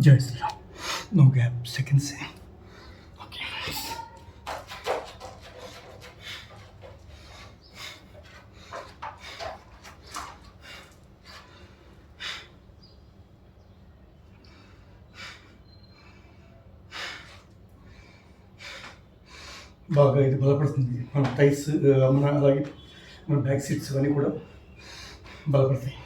జై Shri Ram. No gap seconds. Okay, బాగా ఇది బలపడుతుంది. మన టైర్స్, మన అలాగే మన బ్యాక్ సీట్స్ అన్నీ కూడా బలపడతాయి.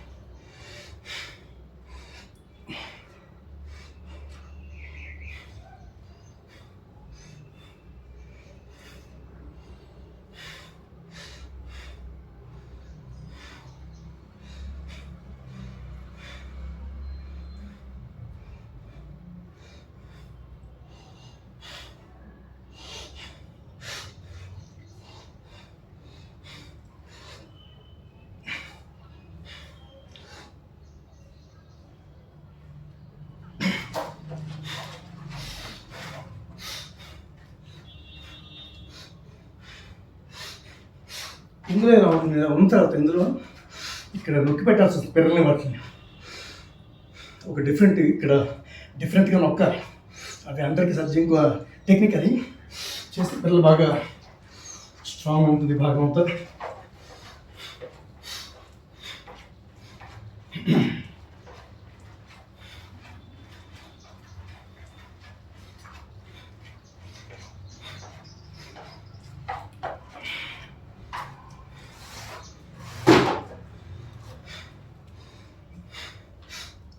ఇందులో ఉన్న తర్వాత ఇందులో ఇక్కడ నొక్కి పెట్టాల్సి వస్తుంది పిల్లల్ని వాటిని. ఒక డిఫరెంట్గా నొక్కాలి. అది అందరికీ సర్జింగ్ టెక్నిక్. అది చేస్తే పిల్లలు బాగా స్ట్రాంగ్ ఉంటుంది, బాగా అవుతుంది.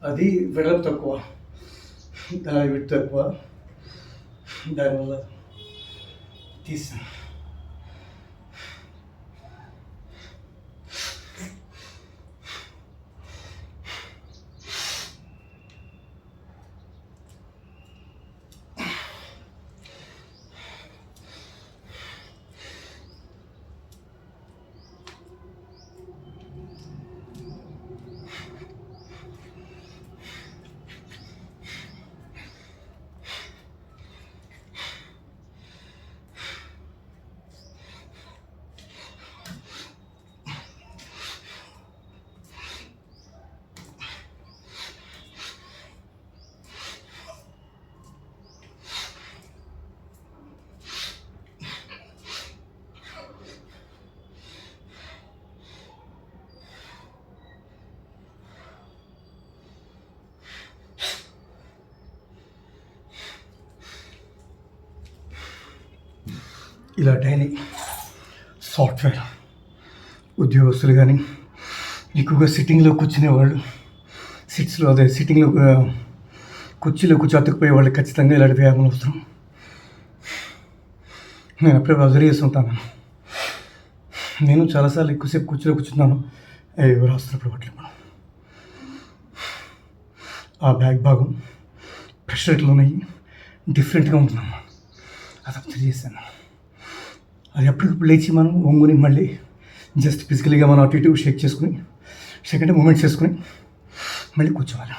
అది వెడల్పు తక్కువ, దాని విడ్త్ తక్కువ, దానివల్ల తీసాను. ఇలా డైలీ సాఫ్ట్వేర్ ఉద్యోగస్తులు కానీ, ఎక్కువగా సిట్టింగ్లో కూర్చునేవాళ్ళు, సిట్టింగ్లో కుర్చీలో అతుక్కుపోయే వాళ్ళు ఖచ్చితంగా ఇలాంటి వ్యాయామం అవసరం. నేను అప్పుడే అబ్జర్వ్ చేస్తుంటాను. నేను చాలాసార్లు ఎక్కువసేపు కుర్చీలో కూర్చున్నాను. ఎవరు రాస్తున్నప్పుడు వాటిలో మనం ఆ బ్యాక్ భాగం ప్రెషర్ ఎట్లా ఉన్నాయి, డిఫరెంట్గా ఉంటున్నాము. అది అబ్జర్వ్ చేశాను. అది ఎప్పటికప్పుడు లేచి మనం వంగుని మళ్ళీ జస్ట్ ఫిజికల్గా మనం అటు ఇటు షేక్ అంటే మూమెంట్స్ చేసుకుని మళ్ళీ కూర్చోవాలి.